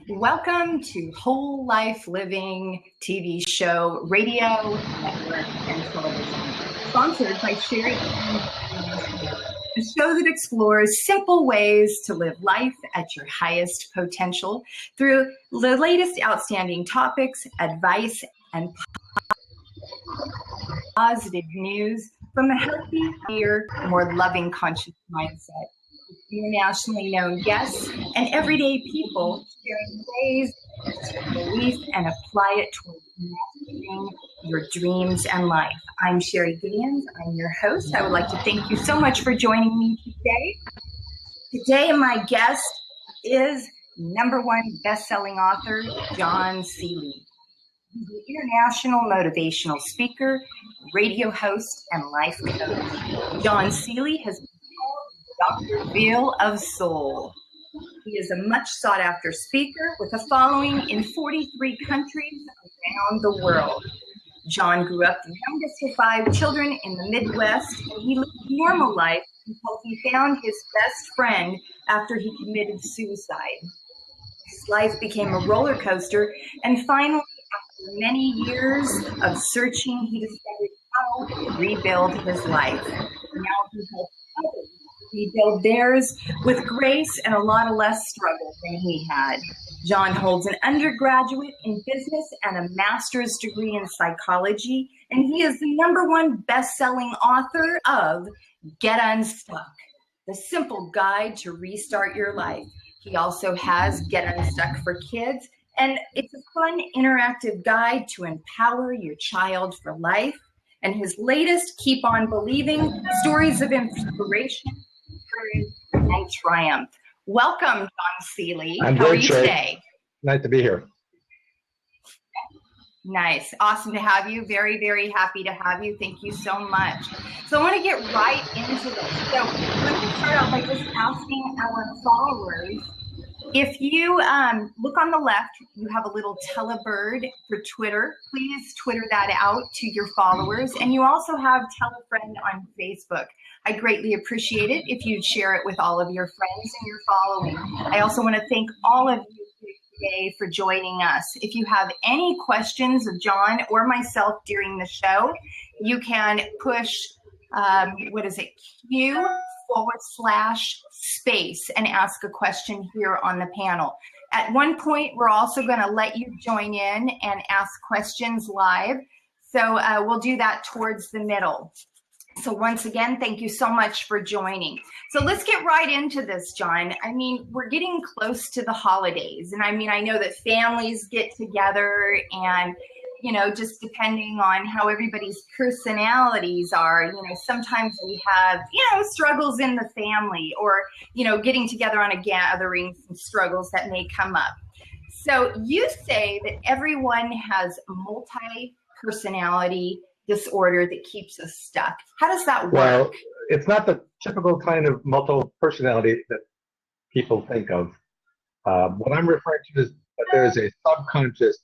Welcome to Whole Life Living TV show, radio, network, and television. Sponsored by Sherris Closing, a show that explores simple ways to live life at your highest potential through the latest outstanding topics, advice, and positive news from a healthy, happier, more loving, conscious mindset. Internationally known guests and everyday people sharing ways to believe and apply it towards mastering your dreams and life. I'm Sherris Gideons. I'm your host. I would like to thank you so much for joining me today. Today, my guest is #1 best-selling author, John Seeley. He's an international motivational speaker, radio host, and life coach. John Seeley has Dr. Veil of Soul. He is a much sought after speaker with a following in 43 countries around the world. John grew up the youngest of 5 children in the Midwest, and he lived a normal life until he found his best friend after he committed suicide. His life became a roller coaster, and finally, after many years of searching, he discovered how to rebuild his life. Now he helps others rebuild theirs with grace and a lot less struggle than he had. John holds an undergraduate in business and a master's degree in psychology, and he is the #1 best-selling author of Get Unstuck, the simple guide to restart your life. He also has Get Unstuck for Kids, and it's a fun, interactive guide to empower your child for life. And his latest, Keep On Believing, Stories of Inspiration, Courage, and Triumph. Welcome, John Seeley. How are you today? Nice to be here. Nice. Awesome to have you. Very, very happy to have you. Thank you so much. So I want to get right into this. So let me start out by just asking our followers, if you look on the left, you have a little telebird for Twitter. Please Twitter that out to your followers. And you also have Tell a Friend on Facebook. I greatly appreciate it if you'd share it with all of your friends and your following. I also want to thank all of you today for joining us. If you have any questions of John or myself during the show, you can push, Q/space and ask a question here on the panel. At one point, we're also going to let you join in and ask questions live. So we'll do that towards the middle. So once again, thank you so much for joining. So let's get right into this, John. I mean, we're getting close to the holidays. And I mean, I know that families get together and, you know, just depending on how everybody's personalities are, you know, sometimes we have, you know, struggles in the family or, you know, getting together on a gathering, some struggles that may come up. So you say that everyone has multi-personality disorder that keeps us stuck. How does that work? Well, it's not the typical kind of multiple personality that people think of. What I'm referring to is that there is a subconscious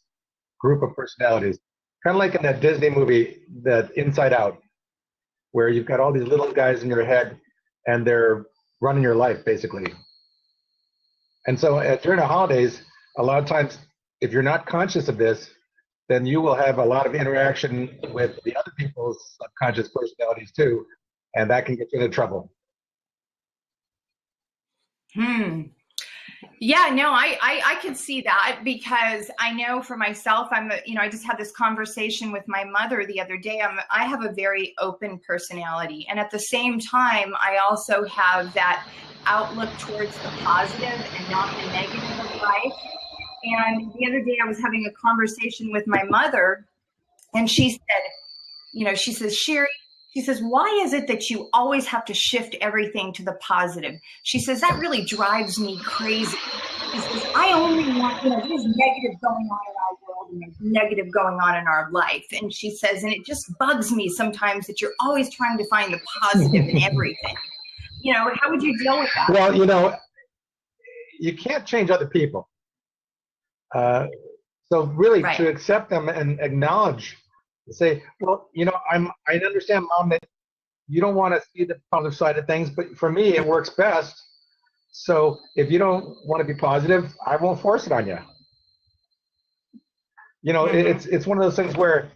group of personalities, kind of like in that Disney movie, that Inside Out, where you've got all these little guys in your head and they're running your life, basically. And so during the holidays, a lot of times, if you're not conscious of this, then you will have a lot of interaction with the other people's subconscious personalities too, and that can get you into trouble. Yeah, no, I can see that because I know for myself, I just had this conversation with my mother the other day. I have a very open personality, and at the same time, I also have that outlook towards the positive and not the negative of life. And the other day I was having a conversation with my mother, and she said, you know, she says, Sherry, she says, why is it that you always have to shift everything to the positive? She says, that really drives me crazy. She says, I only want, you know, there's negative going on in our world and there's negative going on in our life. And she says, and it just bugs me sometimes that you're always trying to find the positive in everything. You know, how would you deal with that? Well, you know, you can't change other people. So really, Right. To accept them and acknowledge, say, well, you know, I understand, Mom, that you don't want to see the positive side of things, but for me, it works best So if you don't want to be positive, I won't force it on you. You know, it's one of those things where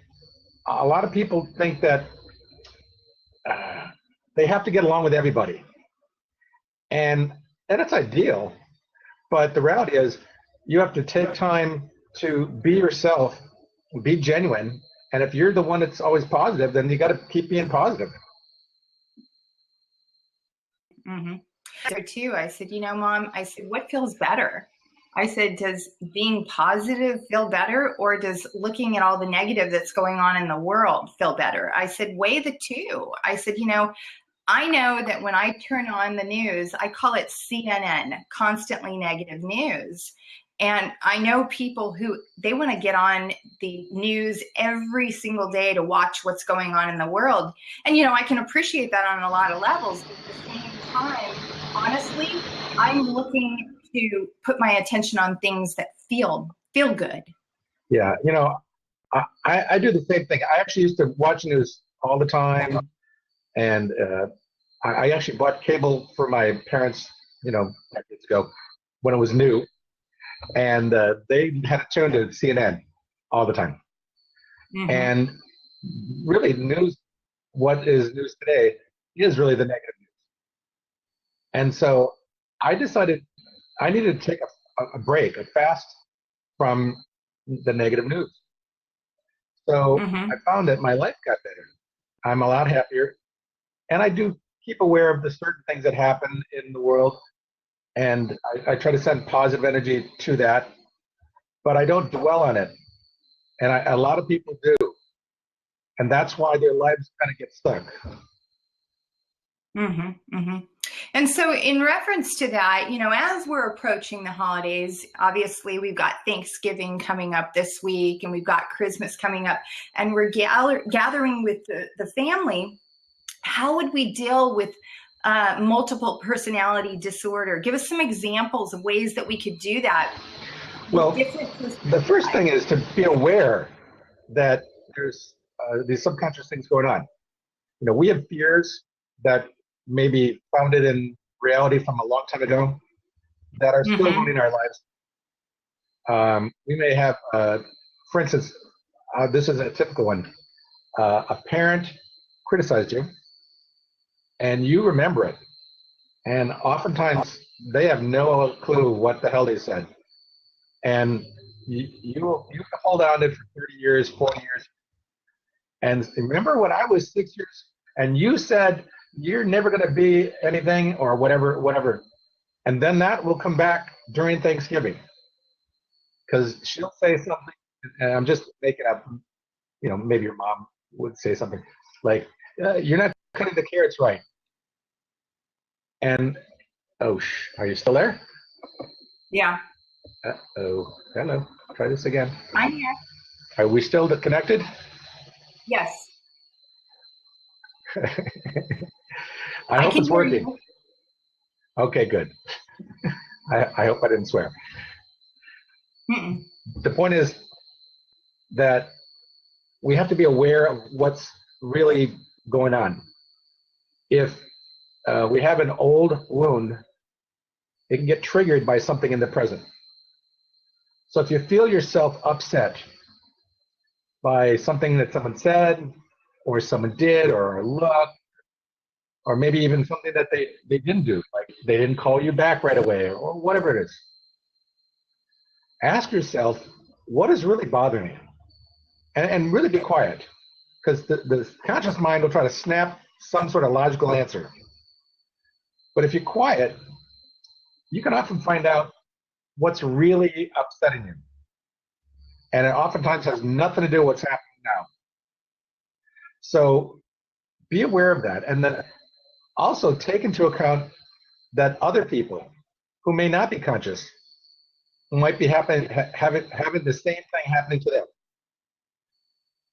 a lot of people think that they have to get along with everybody, and it's ideal. But the reality is, you have to take time to be yourself, be genuine, and if you're the one that's always positive, then you got to keep being positive. So too, I said, you know, Mom, I said, what feels better? I said, does being positive feel better, or does looking at all the negative that's going on in the world feel better? I said, weigh the two. I said, you know, I know that when I turn on the news, I call it CNN, constantly negative news. And I know people who, they want to get on the news every single day to watch what's going on in the world. And, you know, I can appreciate that on a lot of levels. But at the same time, honestly, I'm looking to put my attention on things that feel good. Yeah, you know, I do the same thing. I actually used to watch news all the time, and I actually bought cable for my parents, you know, decades ago when it was new, and they had it tuned to CNN all the time. And really, news, what is news today, is really the negative news. And so I decided I needed to take a break, a fast from the negative news. So I found that my life got better. I'm a lot happier, and I do keep aware of the certain things that happen in the world, and I try to send positive energy to that, but I don't dwell on it. And a lot of people do, and that's why their lives kind of get stuck. And so in reference to that, you know, as we're approaching the holidays, obviously we've got Thanksgiving coming up this week, and we've got Christmas coming up, and we're gathering with the family. How would we deal with multiple personality disorder? Give us some examples of ways that we could do that. Well, the first thing is to be aware that there's these subconscious things going on. You know, we have fears that may be founded in reality from a long time ago that are still running our lives. We may have, for instance, this is a typical one. A parent criticized you, and you remember it. And oftentimes, they have no clue what the hell they said. And you hold on to it for 30 years, 40 years. And remember when I was 6 years, and you said, you're never going to be anything, or whatever. And then that will come back during Thanksgiving, because she'll say something, and I'm just making up, you know, maybe your mom would say something like, you're not cutting the carrots right. And, oh, are you still there? Yeah. Uh-oh. Hello. Try this again. I'm here. Are we still connected? Yes. I hope it's working. Okay, good. I hope I didn't swear. The point is that we have to be aware of what's really going on. If we have an old wound, it can get triggered by something in the present. So if you feel yourself upset by something that someone said, or someone did, or looked, or maybe even something that they didn't do, like they didn't call you back right away, or whatever it is, ask yourself, what is really bothering you? And really be quiet, because the conscious mind will try to snap some sort of logical answer. But if you're quiet, you can often find out what's really upsetting you. And it oftentimes has nothing to do with what's happening now. So be aware of that. And then also take into account that other people who may not be conscious, who might be having the same thing happening to them.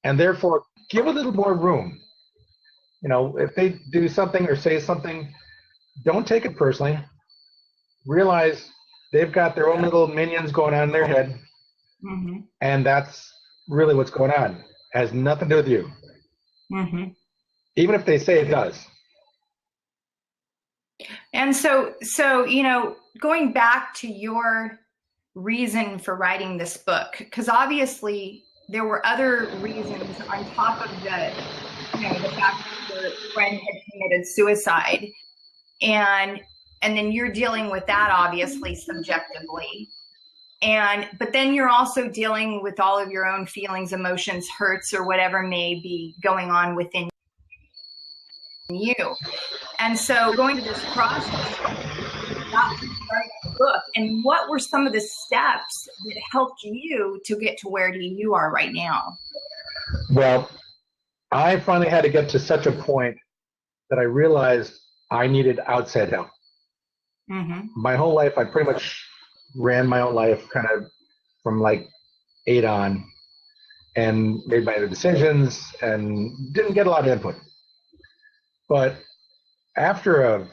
And therefore, give a little more room. You know, if they do something or say something, don't take it personally. Realize they've got their own little minions going on in their head, and that's really what's going on. It has nothing to do with you. Even if they say it does. And so, going back to your reason for writing this book, because obviously there were other reasons on top of the fact that your friend had committed suicide, and then you're dealing with that obviously subjectively. But then you're also dealing with all of your own feelings, emotions, hurts, or whatever may be going on within you. And so going through this process, got to write a book. And what were some of the steps that helped you to get to where you are right now? Well, I finally had to get to such a point that I realized I needed outside help. Mm-hmm. My whole life, I pretty much ran my own life kind of from like 8 on, and made my own decisions and didn't get a lot of input. But after a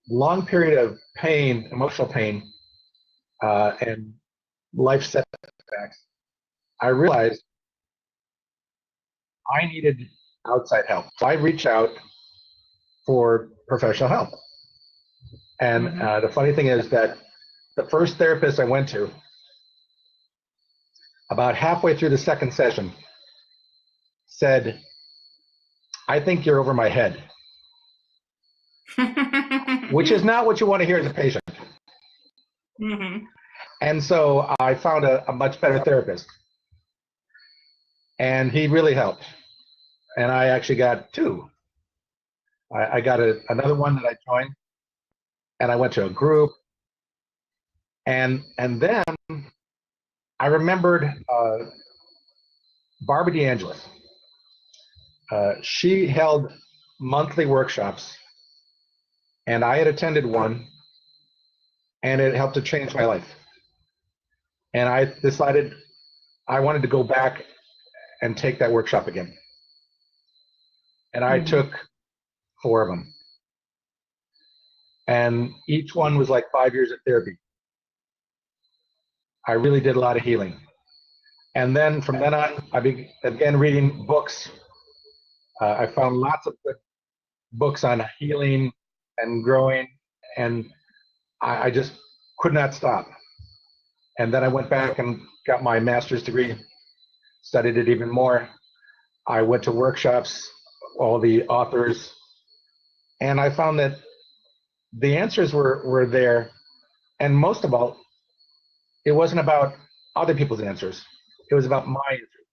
long period of pain, emotional pain, and life setbacks, I realized I needed outside help. So I reached out for professional help. And the funny thing is that the first therapist I went to, about halfway through the second session, said, "I think you're over my head," which is not what you want to hear as a patient. Mm-hmm. And so I found a much better therapist, and he really helped. And I actually got 2. I got another one that I joined, and I went to a group, and then I remembered Barbara DeAngelis. She held monthly workshops, and I had attended one, and it helped to change my life. And I decided I wanted to go back and take that workshop again. And I took 4 of them. And each one was like 5 years of therapy. I really did a lot of healing. And then from then on, I began reading books. I found lots of good books on healing and growing, and I just could not stop. And then I went back and got my master's degree, studied it even more. I went to workshops, all the authors, and I found that the answers were there. And most of all, it wasn't about other people's answers. It was about my answers,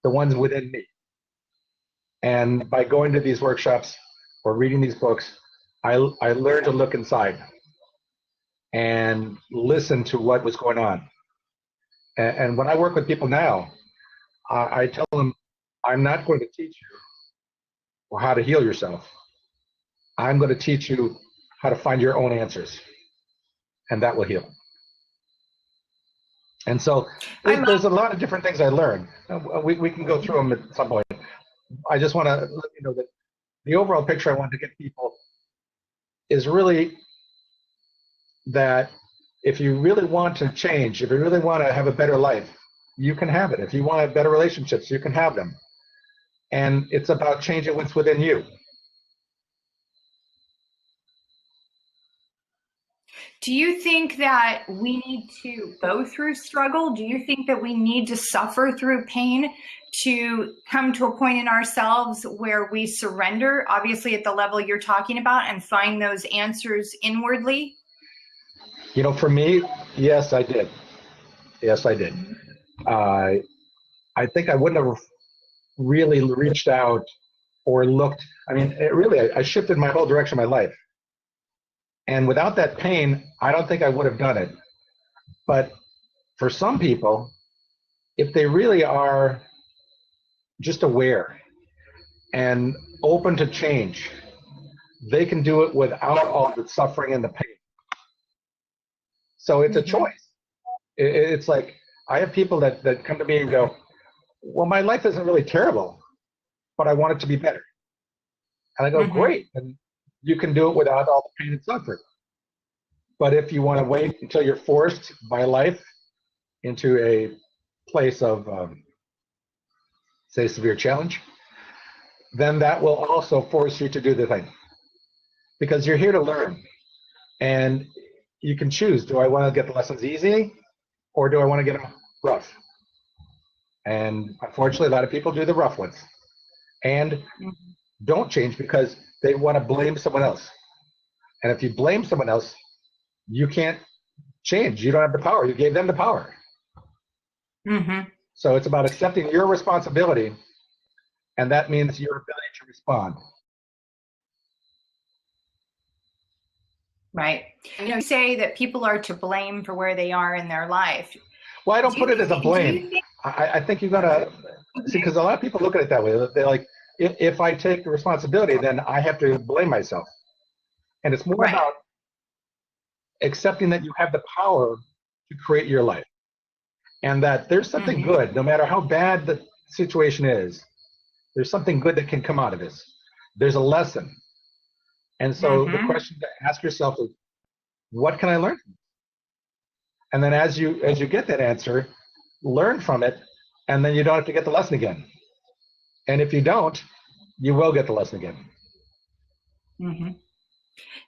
the ones within me. And by going to these workshops or reading these books, I learned to look inside and listen to what was going on. And when I work with people now, I tell them, I'm not going to teach you how to heal yourself. I'm going to teach you how to find your own answers, and that will heal. And so there's a lot of different things I learned. We can go through them at some point. I just want to let you know that the overall picture I want to give people is really that if you really want to change, if you really want to have a better life, you can have it. If you want to have better relationships, you can have them. And it's about changing what's within you. Do you think that we need to go through struggle? Do you think that we need to suffer through pain to come to a point in ourselves where we surrender, obviously at the level you're talking about, and find those answers inwardly? You know, for me, yes, I did. Yes, I did. I think I wouldn't have really reached out or looked. I mean, I shifted my whole direction of my life. And without that pain, I don't think I would have done it. But for some people, if they really are just aware and open to change, they can do it without all the suffering and the pain. So it's a choice. It's like, I have people that come to me and go, well, my life isn't really terrible, but I want it to be better. And I go, great. And you can do it without all the pain and suffering. But if you want to wait until you're forced by life into a place of, say, severe challenge, then that will also force you to do the thing. because you're here to learn. And you can choose, do I want to get the lessons easy or do I want to get them rough? And unfortunately, a lot of people do the rough ones and don't change because they want to blame someone else. And if you blame someone else, you can't change. You don't have the power. You gave them the power. So it's about accepting your responsibility, and that means your ability to respond. Right. You say that people are to blame for where they are in their life. Well, I don't put it as a blame. I think you got to see, because a lot of people look at it that way. They're like, if I take the responsibility, then I have to blame myself. And it's more about accepting that you have the power to create your life, and that there's something good, no matter how bad the situation is. There's something good that can come out of this. There's a lesson. And so the question to ask yourself is, what can I learn from this? And then as you get that answer, learn from it, and then you don't have to get the lesson again. And if you don't, you will get the lesson again.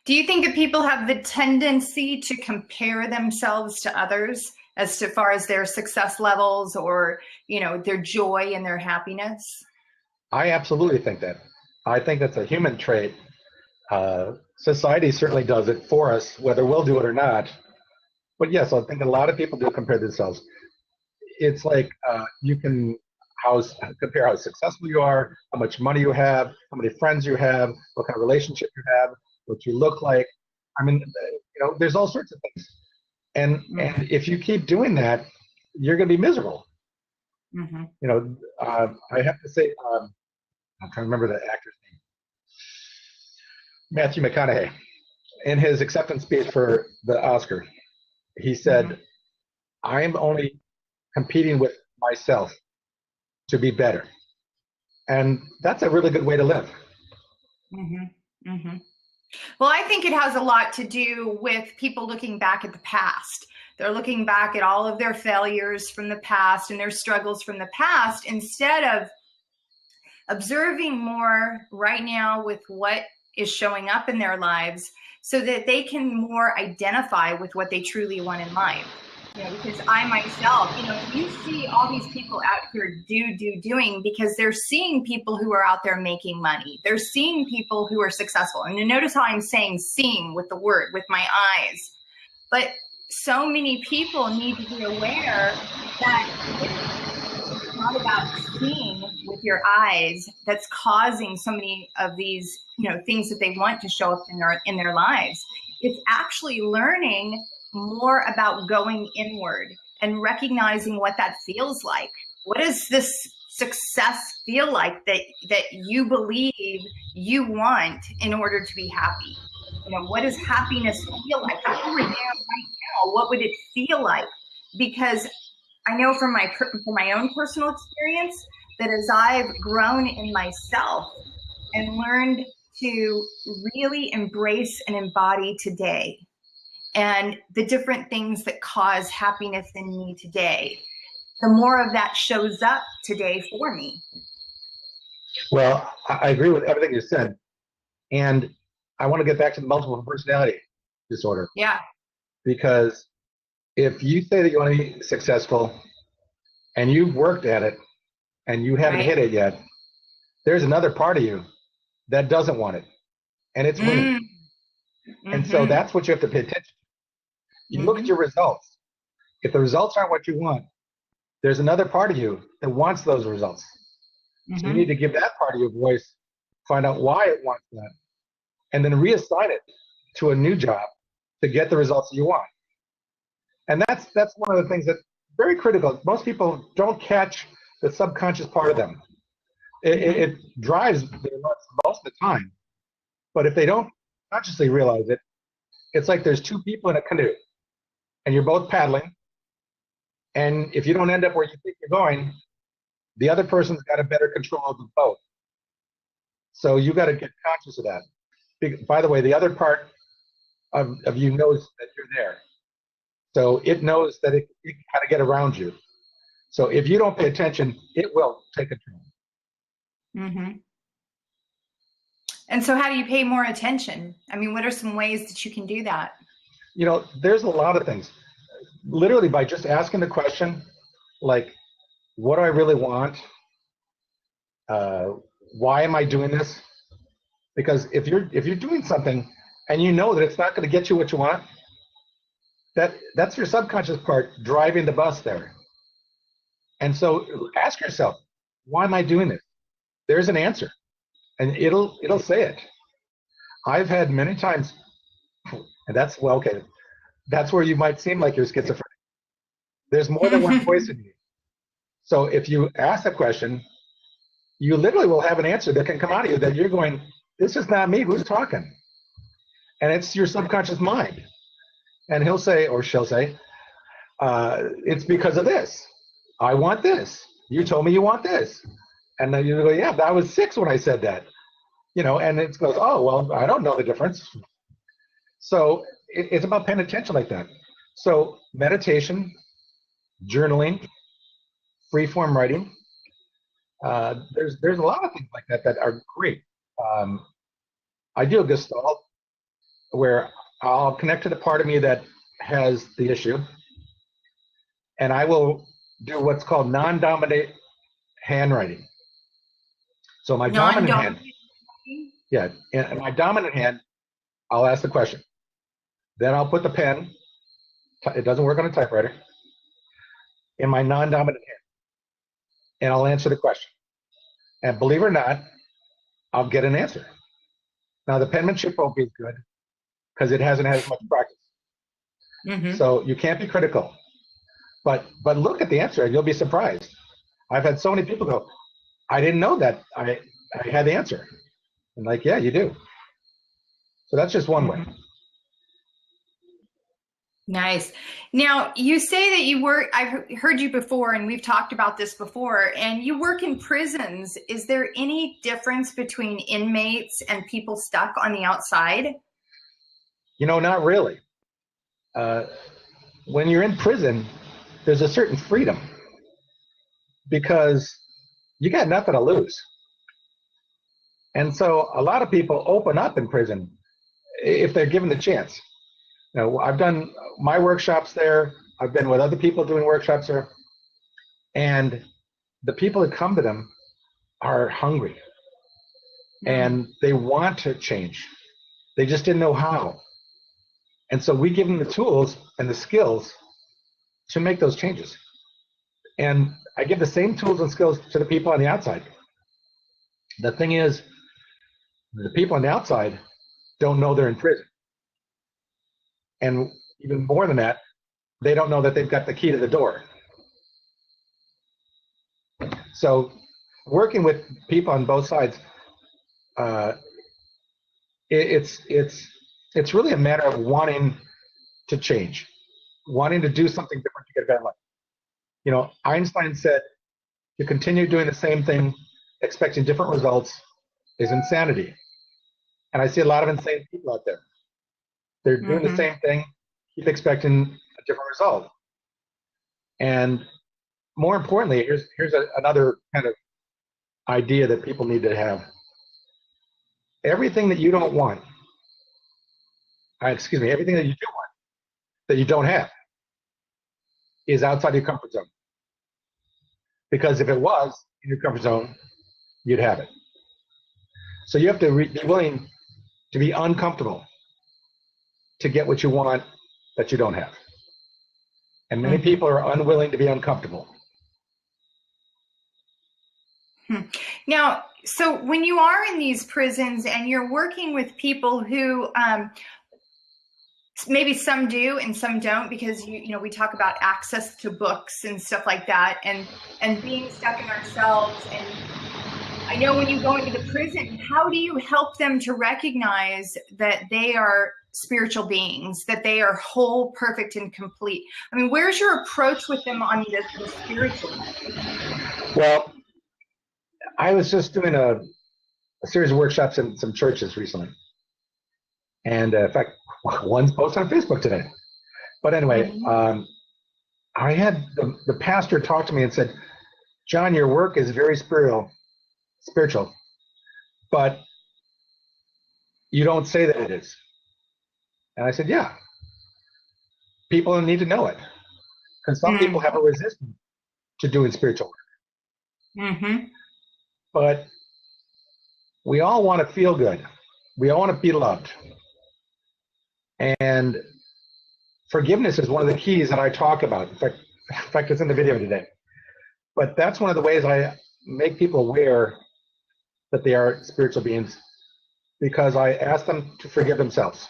Do you think that people have the tendency to compare themselves to others as far as their success levels or, you know, their joy and their happiness? I absolutely think that. I think that's a human trait. Society certainly does it for us, whether we'll do it or not. But yes, I think a lot of people do compare themselves. It's like you can compare how successful you are, how much money you have, how many friends you have, what kind of relationship you have, what you look like. I mean, you know, there's all sorts of things. And if you keep doing that, you're going to be miserable. You know, I have to say, I'm trying to remember the actor's name. Matthew McConaughey, in his acceptance speech for the Oscar, he said, I'm only competing with myself to be better. And that's a really good way to live. Well, I think it has a lot to do with people looking back at the past. They're looking back at all of their failures from the past and their struggles from the past instead of observing more right now with what is showing up in their lives so that they can more identify with what they truly want in life. You know, because I myself, you know, you see all these people out here doing because they're seeing people who are out there making money. They're seeing people who are successful. And you notice how I'm saying seeing with the word, with my eyes. But so many people need to be aware that it's not about seeing with your eyes that's causing so many of these, you know, things that they want to show up in their lives. It's actually learning more about going inward and recognizing what that feels like. What does this success feel like that you believe you want in order to be happy? You know, what does happiness feel like? If you were there right now, what would it feel like? Because I know from my own personal experience that as I've grown in myself and learned to really embrace and embody today, and the different things that cause happiness in me today, the more of that shows up today for me. Well, I agree with everything you said. And I want to get back to the multiple personality disorder. Yeah. Because if you say that you want to be successful and you've worked at it and you haven't hit it yet, there's another part of you that doesn't want it. And it's winning. And so that's what you have to pay attention to. You look at your results. If the results aren't what you want, there's another part of you that wants those results. So you need to give that part of your voice, find out why it wants that, and then reassign it to a new job to get the results that you want. And that's one of the things that's very critical. Most people don't catch the subconscious part of them. It drives their lives most of the time. But if they don't consciously realize it, it's like there's two people in a canoe, and you're both paddling. And if you don't end up where you think you're going, the other person's got a better control of the boat. So you got to get conscious of that. By the way, the other part of you knows that you're there. So it knows that it can kind of get around you. So if you don't pay attention, it will take control. And so how do you pay more attention? I mean, what are some ways that you can do that? You know, there's a lot of things. Literally by just asking the question, like, what do I really want? Why am I doing this? Because if you're doing something and you know that it's not going to get you what you want, that's your subconscious part driving the bus there. And so ask yourself, why am I doing this? There's an answer, and it'll say it. I've had many times, and that's, well, okay, that's where you might seem like you're schizophrenic. There's more than one voice in you. So if you ask a question, you literally will have an answer that can come out of you that you're going, this is not me, who's talking? And it's your subconscious mind. And he'll say, or she'll say, it's because of this. I want this. You told me you want this. And then you go, yeah, I was 6 when I said that. You know, and it goes, oh, well, I don't know the difference. So it's about paying attention like that. So meditation, journaling, free-form writing, there's a lot of things like that that are great. I do a Gestalt where I'll connect to the part of me that has the issue, and I will do what's called non-dominant handwriting. So my dominant hand, yeah, in my dominant hand, I'll ask the question. Then I'll put the pen, it doesn't work on a typewriter, in my non-dominant hand, and I'll answer the question. And believe it or not, I'll get an answer. Now the penmanship won't be as good because it hasn't had as much practice. Mm-hmm. So you can't be critical. But look at the answer and you'll be surprised. I've had so many people go, I didn't know that I had the answer. I'm like, yeah, you do. So that's just one way. Nice. Now, you say that you work, I've heard you before, and we've talked about this before, and you work in prisons. Is there any difference between inmates and people stuck on the outside? You know, not really. When you're in prison, there's a certain freedom because you got nothing to lose. And so a lot of people open up in prison if they're given the chance. You know, I've done my workshops there. I've been with other people doing workshops there. And the people that come to them are hungry. And they want to change. They just didn't know how. And so we give them the tools and the skills to make those changes. And I give the same tools and skills to the people on the outside. The thing is, the people on the outside don't know they're in prison. And even more than that, they don't know that they've got the key to the door. So working with people on both sides, it's really a matter of wanting to change, wanting to do something different to get a better life. You know, Einstein said, to continue doing the same thing, expecting different results, is insanity. And I see a lot of insane people out there. They're doing the same thing, keep expecting a different result. And more importantly, here's another kind of idea that people need to have. Everything that you don't want, everything that you do want, that you don't have, is outside your comfort zone. Because if it was in your comfort zone, you'd have it. So you have to be willing to be uncomfortable to get what you want that you don't have. And many people are unwilling to be uncomfortable. Now, so when you are in these prisons and you're working with people who maybe some do and some don't, because you know we talk about access to books and stuff like that, and being stuck in ourselves. And I know when you go into the prison, how do you help them to recognize that they are spiritual beings, that they are whole, perfect, and complete? I mean, where's your approach with them on the spiritual? Well, I was just doing a series of workshops in some churches recently. And in fact, one's posted on Facebook today. But anyway, I had the pastor talk to me and said, John, your work is very spiritual, but you don't say that it is. And I said, yeah, people need to know it. Because some people have a resistance to doing spiritual work. Mm-hmm. But we all want to feel good. We all want to be loved. And forgiveness is one of the keys that I talk about. In fact, it's in the video today. But that's one of the ways I make people aware that they are spiritual beings, because I ask them to forgive themselves.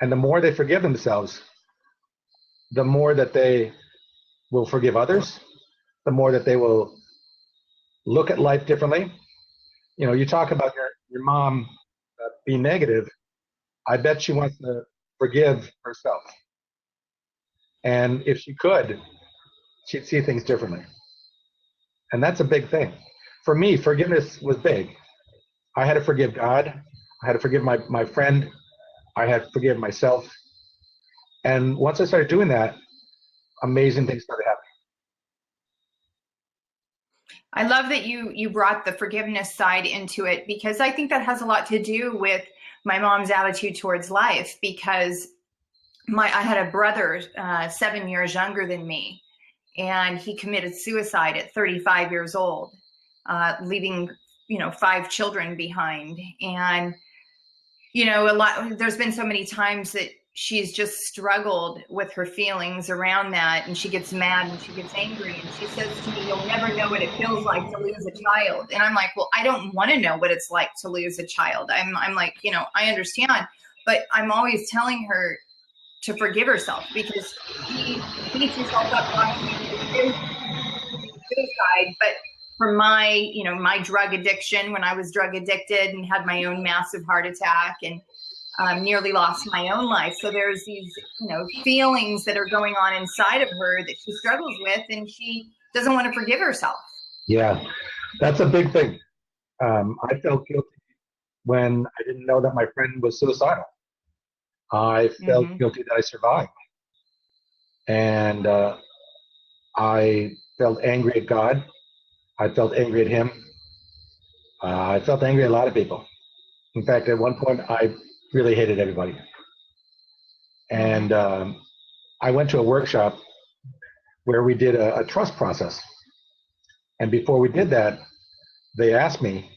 And the more they forgive themselves, the more that they will forgive others, the more that they will look at life differently. You know, you talk about your mom being negative. I bet she wants to forgive herself. And if she could, she'd see things differently. And that's a big thing. For me, forgiveness was big. I had to forgive God. I had to forgive my friend. I had to forgive myself. And once I started doing that, amazing things started happening. I love that you brought the forgiveness side into it, because I think that has a lot to do with my mom's attitude towards life, because I had a brother 7 years younger than me, and he committed suicide at 35 years old, leaving 5 children behind. And there's been so many times that she's just struggled with her feelings around that, and she gets mad and she gets angry, and she says to me, "You'll never know what it feels like to lose a child." And I'm like, well, I don't want to know what it's like to lose a child. I'm like, I understand, but I'm always telling her to forgive herself, because she beats herself up on suicide. But for my, my drug addiction, when I was drug addicted and had my own massive heart attack and nearly lost my own life. So there's these, feelings that are going on inside of her that she struggles with, and she doesn't want to forgive herself. Yeah, that's a big thing. I felt guilty when I didn't know that my friend was suicidal. I felt guilty that I survived. And I felt angry at God. I felt angry at him. I felt angry at a lot of people. In fact, at one point, I really hated everybody. And I went to a workshop where we did a trust process. And before we did that, they asked me,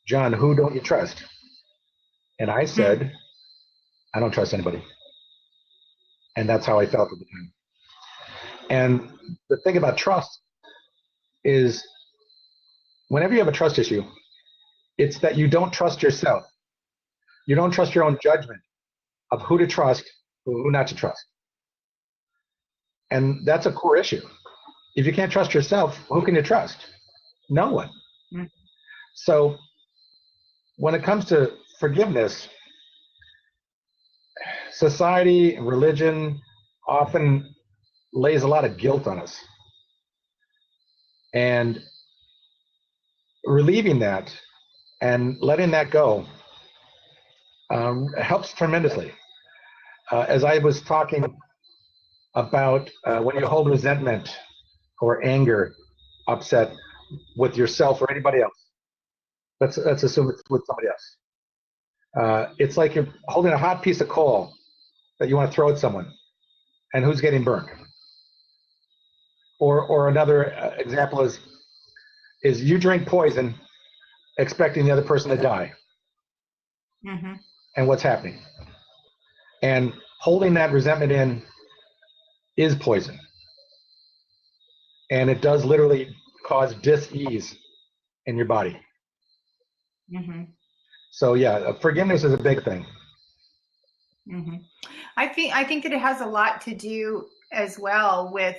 "John, who don't you trust?" And I said, "I don't trust anybody." And that's how I felt at the time. And the thing about trust is, whenever you have a trust issue, it's that you don't trust yourself. You don't trust your own judgment of who to trust, who not to trust. And that's a core issue. If you can't trust yourself, who can you trust? No one. So when it comes to forgiveness, society and religion often lays a lot of guilt on us. And relieving that and letting that go helps tremendously. As I was talking about when you hold resentment or anger, upset with yourself or anybody else, let's assume it's with somebody else. It's like you're holding a hot piece of coal that you want to throw at someone, and who's getting burned? Or another example is you drink poison expecting the other person to die. And what's happening? And holding that resentment in is poison. And it does literally cause dis-ease in your body. So yeah, forgiveness is a big thing. I think that it has a lot to do as well with,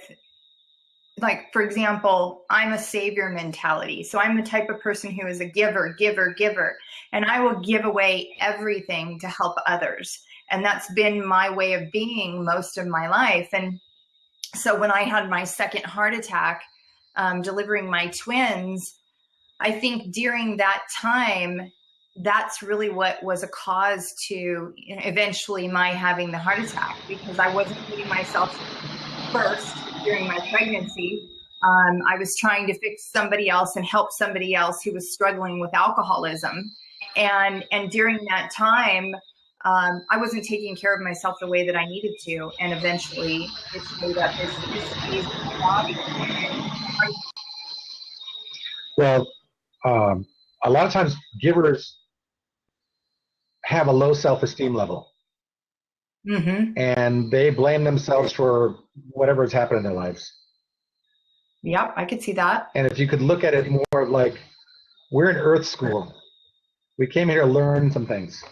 like, for example, I'm a savior mentality. So I'm the type of person who is a giver, and I will give away everything to help others. And that's been my way of being most of my life. And so when I had my second heart attack, delivering my twins, I think during that time, that's really what was a cause to eventually my having the heart attack, because I wasn't putting myself first during my pregnancy. I was trying to fix somebody else and help somebody else who was struggling with alcoholism. And during that time, I wasn't taking care of myself the way that I needed to, and eventually it showed up as disease in my body. Well, a lot of times givers have a low self-esteem level, and they blame themselves for whatever has happened in their lives. Yep, I could see that. And if you could look at it more like, we're in Earth School. We came here to learn some things.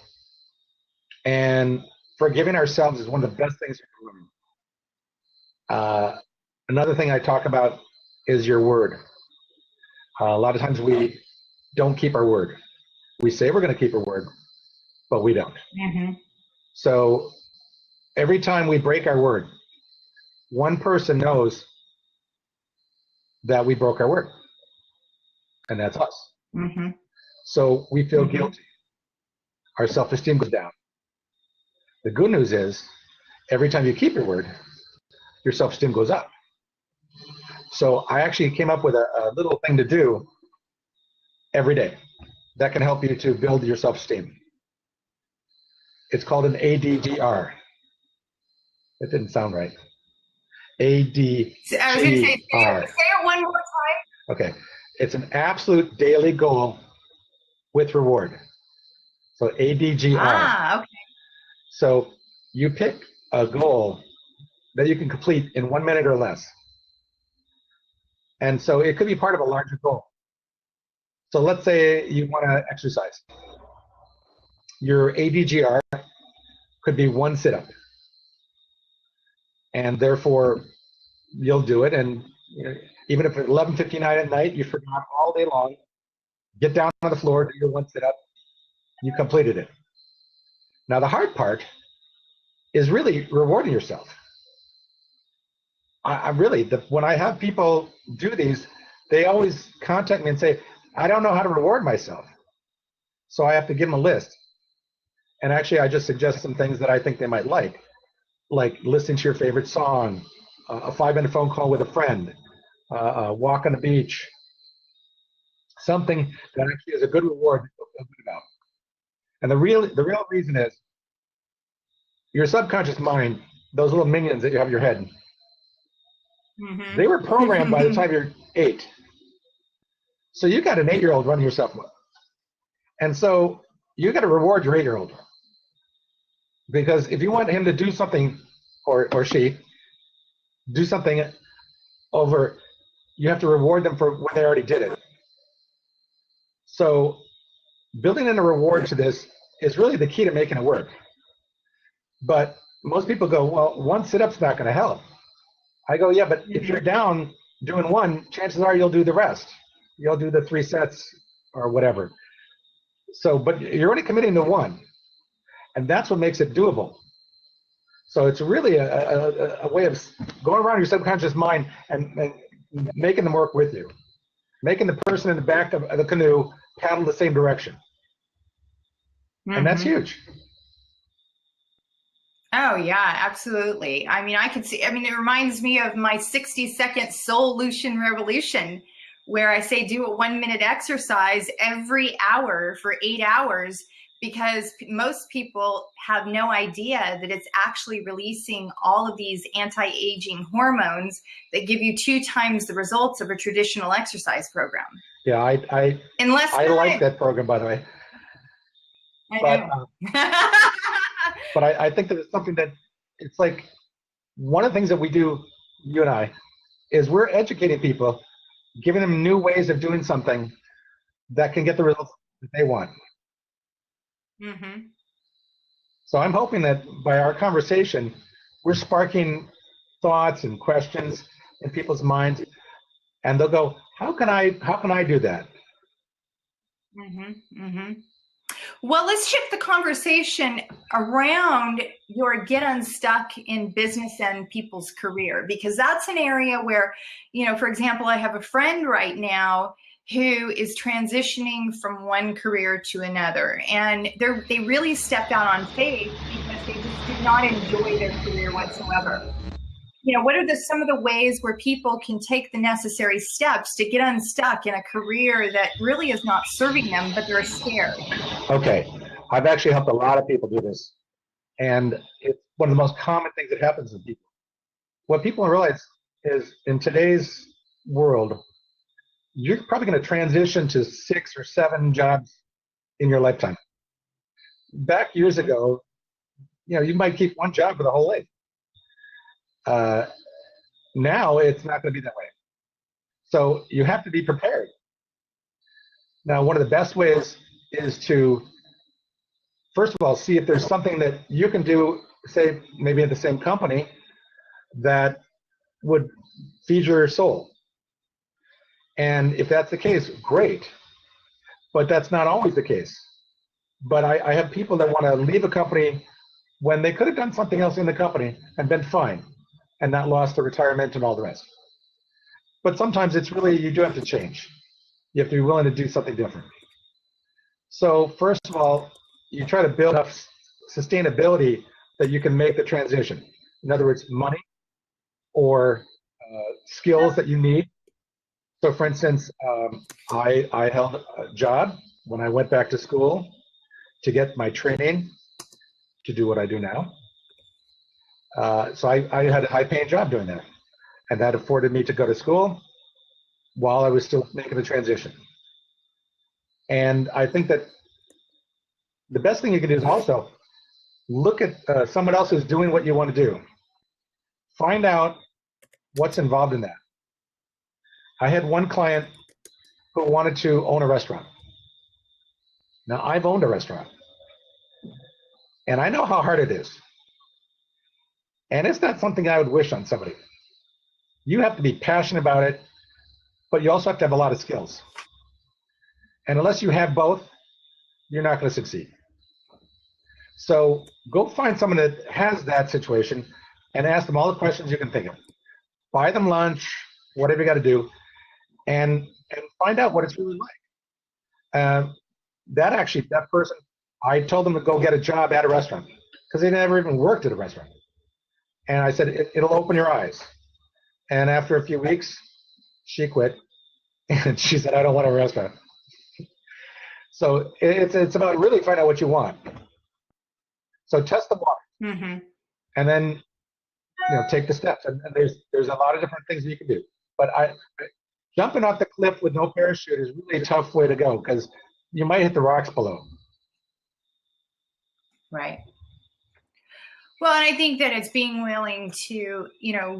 And forgiving ourselves is one of the best things you can learn. Another thing I talk about is your word. A lot of times we don't keep our word. We say we're going to keep our word, but we don't. So every time we break our word, one person knows that we broke our word, and that's us. So we feel guilty. Our self-esteem goes down. The good news is, every time you keep your word, your self-esteem goes up. So I actually came up with a little thing to do every day that can help you to build your self-esteem. It's called an ADGR. It didn't sound right. ADGR. I was going to say it one more time. Okay. It's an absolute daily goal with reward. So ADGR. Okay. So you pick a goal that you can complete in 1 minute or less. And so it could be part of a larger goal. So let's say you want to exercise. Your ADGR could be 1 sit-up. And therefore, you'll do it. And even if it's 11:59 at night, you forgot all day long, get down on the floor, do your 1 sit-up, you completed it. Now the hard part is really rewarding yourself. I really, when I have people do these, they always contact me and say, I don't know how to reward myself. So I have to give them a list. And actually, I just suggest some things that I think they might like listening to your favorite song, a 5-minute phone call with a friend, a walk on the beach, something that actually is a good reward to feel good about. And the real reason is your subconscious mind, those little minions that you have in your head, they were programmed by the time you're 8. So you got an 8-year-old running yourself well. And so you got to reward your 8-year-old. Because if you want him to do something, or she, do something over, you have to reward them for when they already did it. So building in a reward to this is really the key to making it work. But most people go, well, 1 sit-up's not going to help. I go, yeah, but if you're down doing 1, chances are you'll do the rest. You'll do the 3 sets or whatever. So, but you're only committing to 1. And that's what makes it doable. So it's really a way of going around your subconscious mind and making them work with you. Making the person in the back of the canoe paddle the same direction. And that's huge. Oh, yeah, absolutely. I mean, it reminds me of my 60-second solution revolution, where I say do a 1-minute exercise every hour for 8 hours, because most people have no idea that it's actually releasing all of these anti-aging hormones that give you 2 times the results of a traditional exercise program. Yeah, I like that program, by the way. But I think that it's something that it's like one of the things that we do, you and I, is we're educating people, giving them new ways of doing something that can get the results that they want. So I'm hoping that by our conversation, we're sparking thoughts and questions in people's minds, and they'll go, how can I do that? Well, let's shift the conversation around your get unstuck in business and people's career, because that's an area where, for example, I have a friend right now who is transitioning from one career to another, and they really stepped out on faith because they just did not enjoy their career whatsoever. what are some of the ways where people can take the necessary steps to get unstuck in a career that really is not serving them, but they're scared? Okay. I've actually helped a lot of people do this. And it's one of the most common things that happens to people. What people don't realize is in today's world, you're probably going to transition to 6 or 7 jobs in your lifetime. Back years ago, you might keep one job for the whole life. Now it's not going to be that way. So you have to be prepared. Now, one of the best ways is to, first of all, see if there's something that you can do, say, maybe at the same company, that would feed your soul. And if that's the case, great. But that's not always the case. But I have people that want to leave a company when they could have done something else in the company and been fine and not lost their retirement and all the rest. But sometimes it's really, you do have to change. You have to be willing to do something different. So first of all, you try to build up sustainability that you can make the transition. In other words, money or skills that you need. So for instance, I held a job when I went back to school to get my training to do what I do now. So I had a high-paying job doing that. And that afforded me to go to school while I was still making the transition. And I think that the best thing you can do is also look at someone else who's doing what you want to do. Find out what's involved in that. I had one client who wanted to own a restaurant. Now, I've owned a restaurant, and I know how hard it is. And it's not something I would wish on somebody. You have to be passionate about it, but you also have to have a lot of skills. And unless you have both, you're not going to succeed. So go find someone that has that situation and ask them all the questions you can think of. Buy them lunch, whatever you got to do, and find out what it's really like. That person, I told them to go get a job at a restaurant because they never even worked at a restaurant. And I said, it'll open your eyes. And after a few weeks, she quit. And she said, I don't want a restaurant. So it's about really finding out what you want. So test the water. Mm-hmm. And then take the steps. And there's a lot of different things that you can do. But jumping off the cliff with no parachute is really a tough way to go because you might hit the rocks below. Right. Well, and I think that it's being willing to,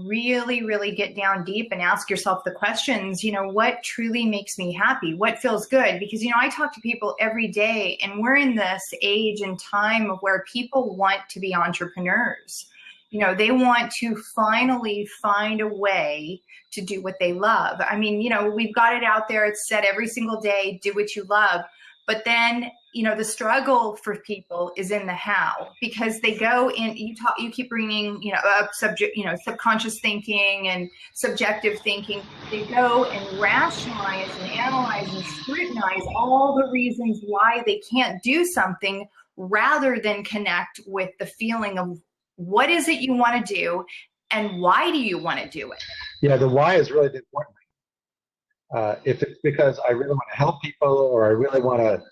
really, really get down deep and ask yourself the questions, what truly makes me happy? What feels good? Because, I talk to people every day, and we're in this age and time where people want to be entrepreneurs. They want to finally find a way to do what they love. I mean, we've got it out there. It's said every single day, do what you love. But then, the struggle for people is in the how, because they go in, you keep bringing, up subconscious thinking and subjective thinking. They go and rationalize and analyze and scrutinize all the reasons why they can't do something rather than connect with the feeling of what is it you want to do and why do you want to do it? Yeah, the why is really the important thing. If it's because I really want to help people or I really want to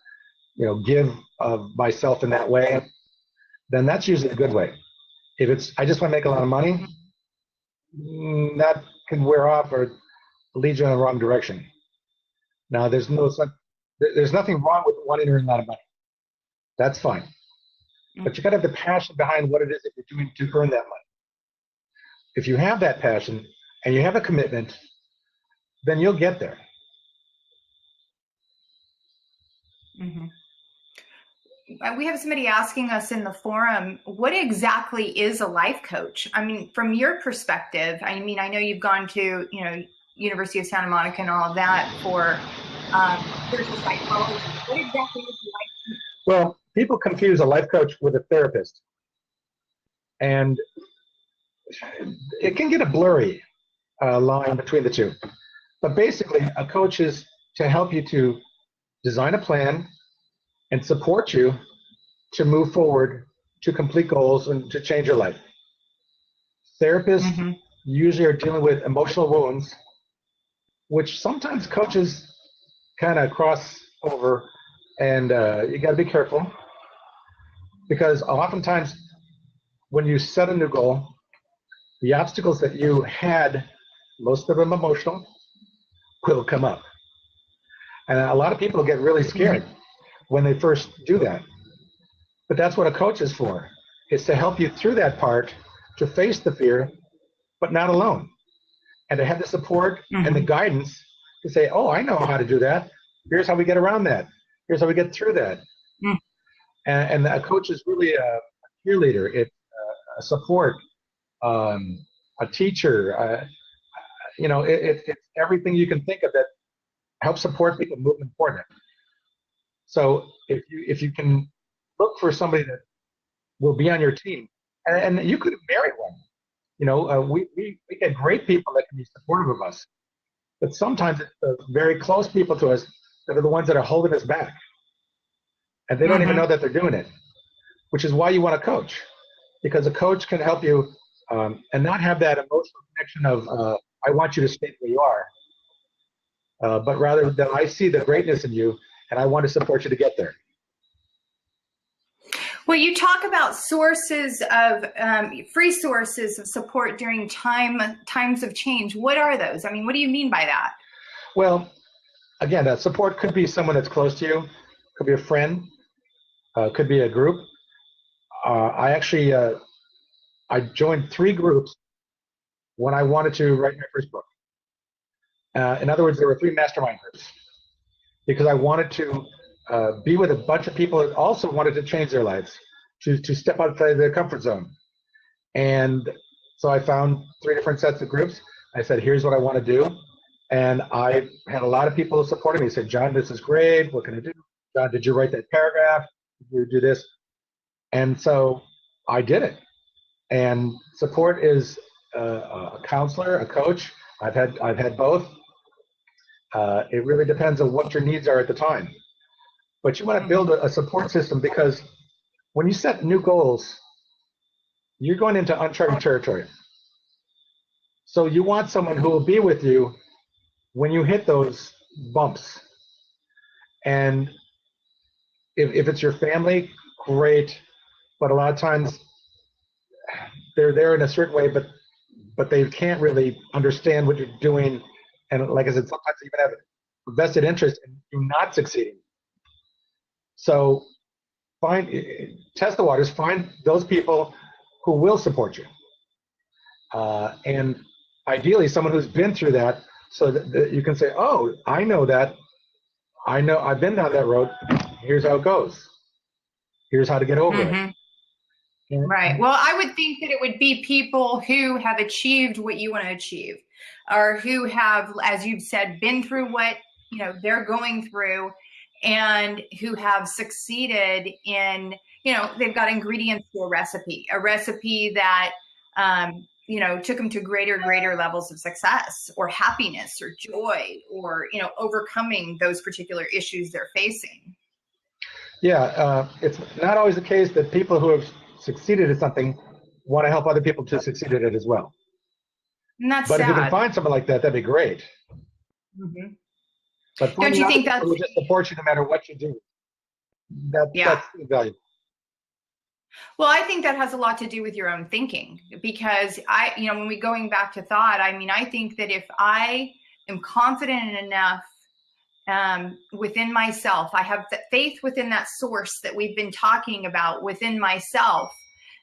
give of myself in that way, then that's usually a good way. If it's, I just want to make a lot of money, that can wear off or lead you in the wrong direction. Now, there's nothing wrong with wanting to earn a lot of money. That's fine. But you got to have the passion behind what it is that you're doing to earn that money. If you have that passion and you have a commitment, then you'll get there. Mm-hmm. We have somebody asking us in the forum, what exactly is a life coach? I mean, from your perspective, I know you've gone to, University of Santa Monica and all of that for social psychology. What exactly is a life coach? Well, people confuse a life coach with a therapist. And it can get a blurry line between the two. But basically, a coach is to help you to design a plan and support you to move forward to complete goals and to change your life. Therapists usually are dealing with emotional wounds, which sometimes coaches kind of cross over, and you got to be careful, because oftentimes when you set a new goal, the obstacles that you had, most of them emotional, will come up. And a lot of people get really scared when they first do that. But that's what a coach is for. It's to help you through that part, to face the fear, but not alone. And to have the support and the guidance to say, oh, I know how to do that. Here's how we get around that. Here's how we get through that. And a coach is really a cheerleader. It's a support, a teacher. It's everything you can think of that helps support people moving forward. So if you can look for somebody that will be on your team, and you could marry one. We get great people that can be supportive of us, but sometimes it's the very close people to us that are the ones that are holding us back, and they don't even know that they're doing it. Which is why you want a coach, because a coach can help you and not have that emotional connection of I want you to stay where you are, but rather that I see the greatness in you and I want to support you to get there. Well, you talk about sources of free sources of support during times of change. What are those? I mean, what do you mean by that? Well, again, that support could be someone that's close to you, could be a friend, could be a group. I joined 3 groups when I wanted to write my first book. In other words, there were 3 mastermind groups because I wanted to be with a bunch of people that also wanted to change their lives, to step outside their comfort zone. And so I found 3 different sets of groups. I said, here's what I want to do. And I had a lot of people supporting me. Said, John, this is great. What can I do? John, did you write that paragraph? Did you do this? And so I did it. And support is a counselor, a coach. I've had both. It really depends on what your needs are at the time. But you want to build a support system, because when you set new goals, you're going into uncharted territory. So you want someone who will be with you when you hit those bumps. And if it's your family, great. But a lot of times they're there in a certain way, but they can't really understand what you're doing. And like I said, sometimes they even have a vested interest in you not succeeding. So test the waters, find those people who will support you. And ideally someone who's been through that, so that you can say, oh, I know that. I've been down that road. Here's how it goes. Here's how to get over it. Right. Well, I would think that it would be people who have achieved what you want to achieve, or who have, as you've said, been through what they're going through, and who have succeeded in, they've got ingredients to a recipe that took them to greater levels of success or happiness or joy, or overcoming those particular issues they're facing. Yeah, it's not always the case that people who have succeeded at something want to help other people to succeed at it as well. And that's but sad. If you can find someone like that, that'd be great. But don't you think that will just support you no matter what you do? That's valuable. Well, I think that has a lot to do with your own thinking, because when we're going back to thought, I think that if I am confident enough within myself, I have the faith within that source that we've been talking about within myself,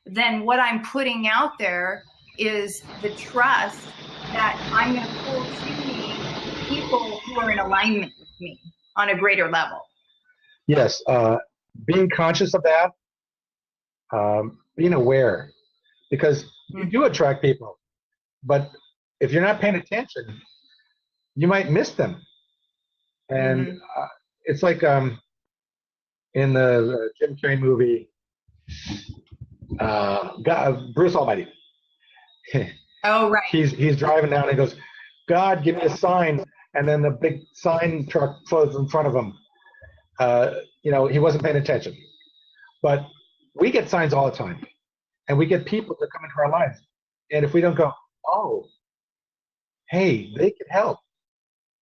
then what I'm putting out there is the trust that I'm going to pull to me people who are in alignment with me on a greater level. Yes. Being conscious of that, being aware, because you do attract people, but if you're not paying attention, you might miss them. And it's like in the Jim Carrey movie, Bruce Almighty. Oh, right. He's driving down and he goes, God, give me a sign. And then the big sign truck flows in front of him. He wasn't paying attention. But we get signs all the time. And we get people that come into our lives. And if we don't go, oh, hey, they can help.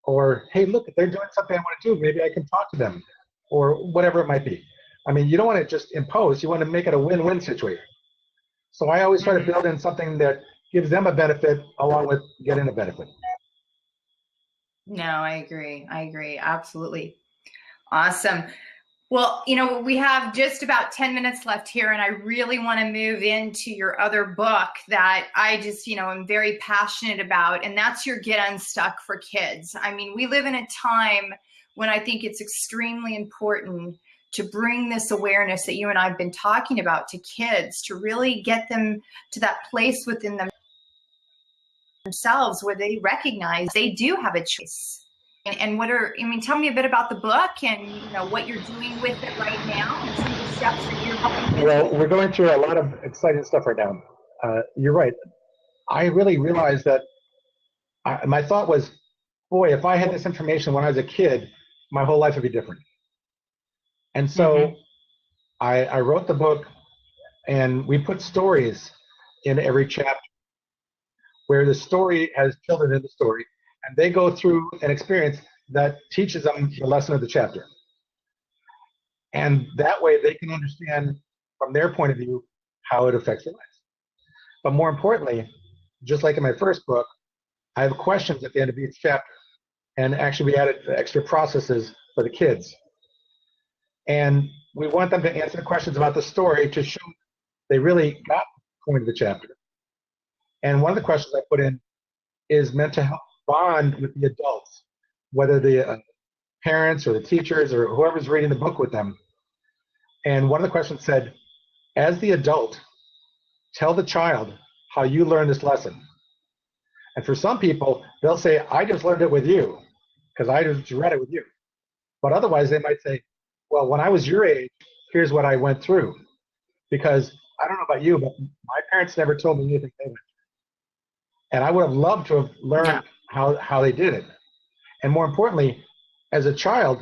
Or, hey, look, if they're doing something I want to do, maybe I can talk to them, or whatever it might be. I mean, you don't want to just impose. You want to make it a win-win situation. So I always try to build in something that gives them a benefit along with getting a benefit. No, I agree. I agree. Absolutely. Awesome. Well, we have just about 10 minutes left here, and I really want to move into your other book that I just, am very passionate about, and that's your Get Unstuck for Kids. I mean, we live in a time when I think it's extremely important to bring this awareness that you and I have been talking about to kids, to really get them to that place within themselves where they recognize they do have a choice. And tell me a bit about the book and, what you're doing with it right now and some of the steps that you're helping with. Well, we're going through a lot of exciting stuff right now. You're right. I really realized that my thought was, boy, if I had this information when I was a kid, my whole life would be different. And so I wrote the book, and we put stories in every chapter where the story has children in the story, and they go through an experience that teaches them the lesson of the chapter. And that way they can understand from their point of view how it affects their lives. But more importantly, just like in my first book, I have questions at the end of each chapter. And actually we added extra processes for the kids. And we want them to answer the questions about the story to show they really got the point of the chapter. And one of the questions I put in is meant to help bond with the adults, whether the parents or the teachers or whoever's reading the book with them. And one of the questions said, as the adult, tell the child how you learned this lesson. And for some people, they'll say, I just learned it with you because I just read it with you. But otherwise, they might say, well, when I was your age, here's what I went through. Because I don't know about you, but my parents never told me anything they went through. And I would have loved to have learned how they did it. And more importantly, as a child,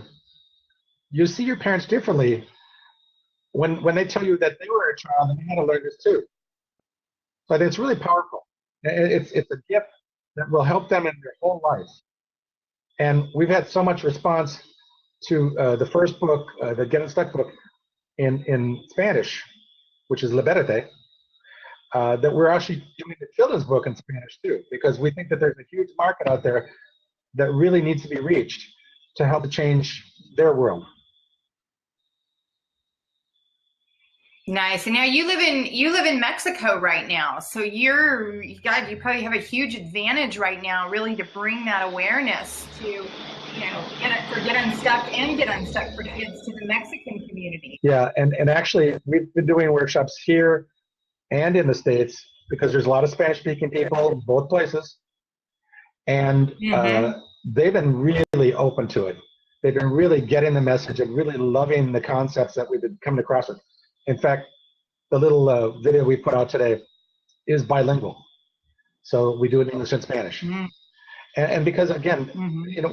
you see your parents differently when they tell you that they were a child and they had to learn this too. But it's really powerful. It's a gift that will help them in their whole life. And we've had so much response to the first book, the Get Unstuck book, in Spanish, which is Libérate, that we're actually doing the children's book in Spanish too, because we think that there's a huge market out there that really needs to be reached to help change their world. Nice. And now you live in Mexico right now, so you probably have a huge advantage right now, really, to bring that awareness to Get Unstuck and Get Unstuck for Kids to the Mexican community. Yeah, and actually we've been doing workshops here and in the States because there's a lot of Spanish-speaking people in both places, and they've been really open to it. They've been really getting the message and really loving the concepts that we've been coming across with. In fact, the little video we put out today is bilingual, so we do it in English and Spanish. And because again,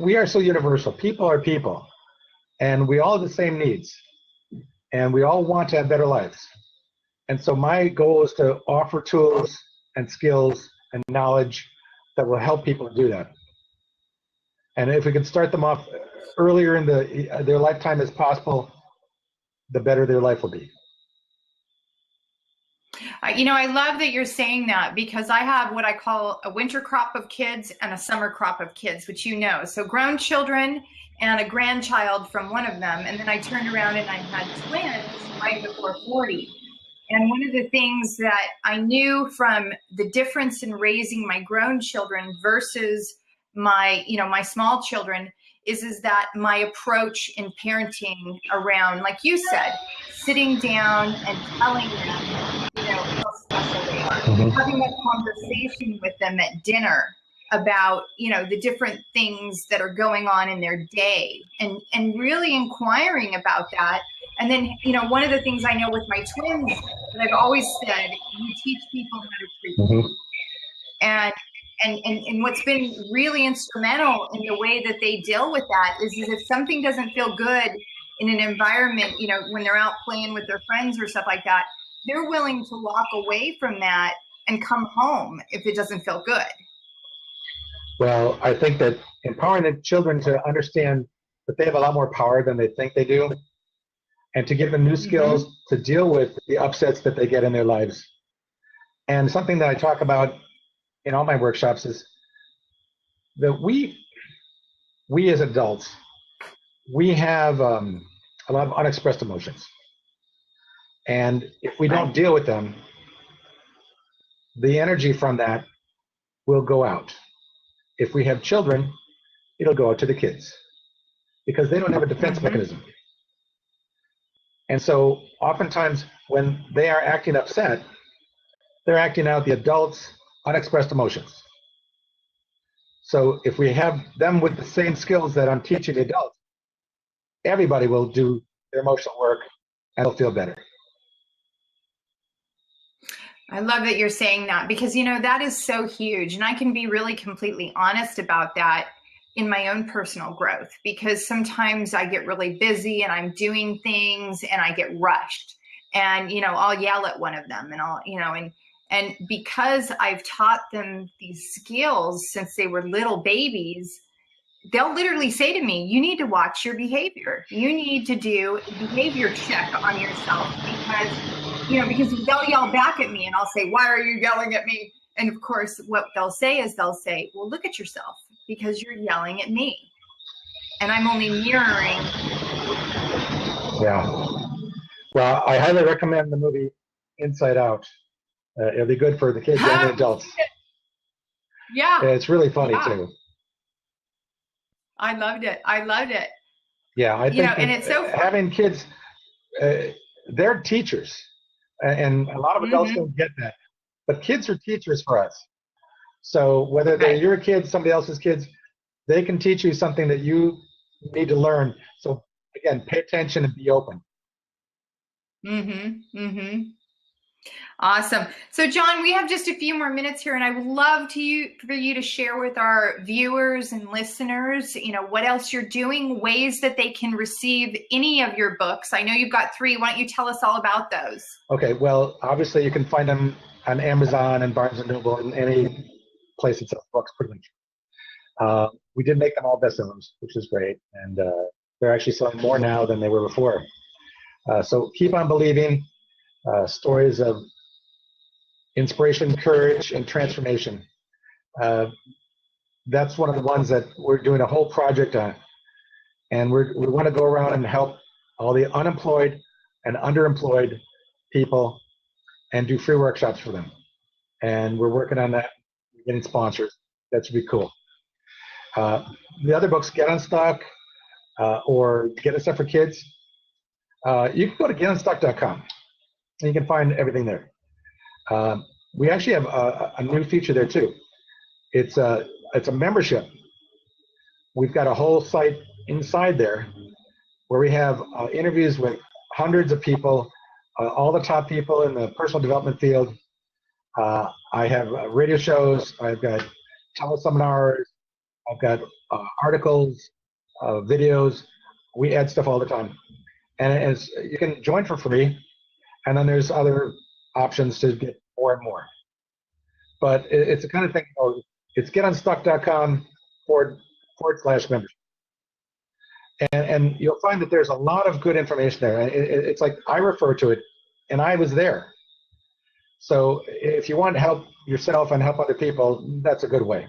we are so universal. People are people, and we all have the same needs, and we all want to have better lives. And so my goal is to offer tools and skills and knowledge that will help people do that. And if we can start them off earlier in their lifetime as possible, the better their life will be. I love that you're saying that, because I have what I call a winter crop of kids and a summer crop of kids, which so grown children and a grandchild from one of them. And then I turned around and I had twins right before 40. And one of the things that I knew from the difference in raising my grown children versus my small children is that my approach in parenting around, like you said, sitting down and telling them, how special they are, having that conversation with them at dinner about, the different things that are going on in their day, and really inquiring about that. And then, one of the things I know with my twins that I've always said, you teach people how to treat people. And what's been really instrumental in the way that they deal with that is if something doesn't feel good in an environment, when they're out playing with their friends or stuff like that, they're willing to walk away from that and come home if it doesn't feel good. Well, I think that empowering the children to understand that they have a lot more power than they think they do, and to give them new skills to deal with the upsets that they get in their lives. And something that I talk about in all my workshops is that we as adults, we have a lot of unexpressed emotions. And if we don't deal with them, the energy from that will go out. If we have children, it'll go out to the kids because they don't have a defense mechanism. And so oftentimes when they are acting upset, they're acting out the adults' unexpressed emotions. So if we have them with the same skills that I'm teaching the adults, everybody will do their emotional work and they'll feel better. I love that you're saying that because, you know, that is so huge. And I can be really completely honest about that in my own personal growth, because sometimes I get really busy and I'm doing things and I get rushed and, you know, I'll yell at one of them and I'll, you know, and because I've taught them these skills since they were little babies, they'll literally say to me, you need to watch your behavior. You need to do a behavior check on yourself because they'll yell back at me and I'll say, why are you yelling at me? And of course, what they'll say is well, look at yourself because you're yelling at me. And I'm only mirroring. Yeah. Well, I highly recommend the movie Inside Out. It'll be good for the kids and the adults. Yeah. It's really funny too. I loved it. Yeah, I think and it's so fun. Having kids, they're teachers, and a lot of adults don't get that. But kids are teachers for us. So whether they're your kids, somebody else's kids, they can teach you something that you need to learn. So again, pay attention and be open. Awesome. So John, we have just a few more minutes here and I would love for you to share with our viewers and listeners, you know, what else you're doing, ways that they can receive any of your books. I know you've got 3. Why don't you tell us all about those? Okay. Well, obviously you can find them on Amazon and Barnes & Noble and any place that sells books pretty much. We did make them all bestsellers, which is great. And they're actually selling more now than they were before. So keep on believing. Stories of inspiration, courage, and transformation. That's one of the ones that we're doing a whole project on. And we want to go around and help all the unemployed and underemployed people and do free workshops for them. And we're working on that, getting sponsors. That should be cool. The other books, Get Unstuck or Get Unstuck for Kids, you can go to getunstuck.com. And you can find everything there. We actually have a new feature there too. It's a membership. We've got a whole site inside there where we have interviews with hundreds of people, all the top people in the personal development field. I have radio shows. I've got teleseminars. I've got articles, videos. We add stuff all the time. And you can join for free. And then there's other options to get more and more. But it's the kind of thing, it's getunstuck.com/membership. And you'll find that there's a lot of good information there. And it's like I refer to it, and I was there. So if you want to help yourself and help other people, that's a good way.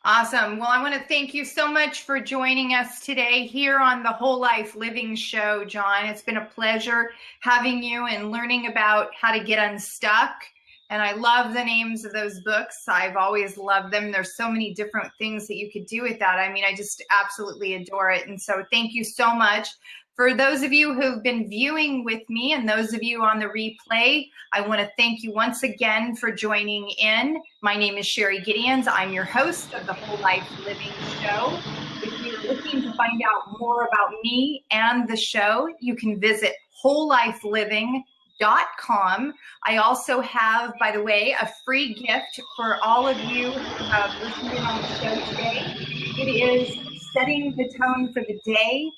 Awesome. Well, I want to thank you so much for joining us today here on the Whole Life Living Show, John. It's been a pleasure having you and learning about how to get unstuck. And I love the names of those books. I've always loved them. There's so many different things that you could do with that. I mean, I just absolutely adore it. And so thank you so much. For those of you who've been viewing with me and those of you on the replay, I want to thank you once again for joining in. My name is Sherris Gideons. I'm your host of the Whole Life Living Show. If you're looking to find out more about me and the show, you can visit wholelifeliving.com. I also have, by the way, a free gift for all of you who have listened in on the show today. It is Setting the Tone for the Day,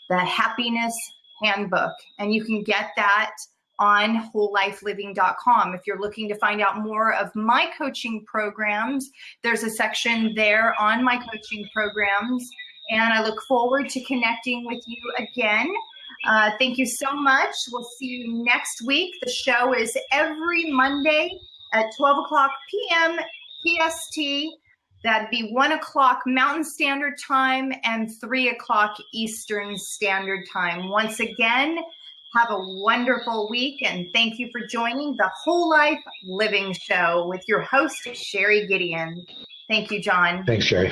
the Happiness Handbook. And you can get that on wholelifeliving.com. If you're looking to find out more of my coaching programs, there's a section there on my coaching programs. And I look forward to connecting with you again. Thank you so much. We'll see you next week. The show is every Monday at 12 o'clock p.m. PST. That'd be 1 o'clock Mountain Standard Time and 3 o'clock Eastern Standard Time. Once again, have a wonderful week, and thank you for joining the Whole Life Living Show with your host, Sherry Gideons. Thank you, John. Thanks, Sherry.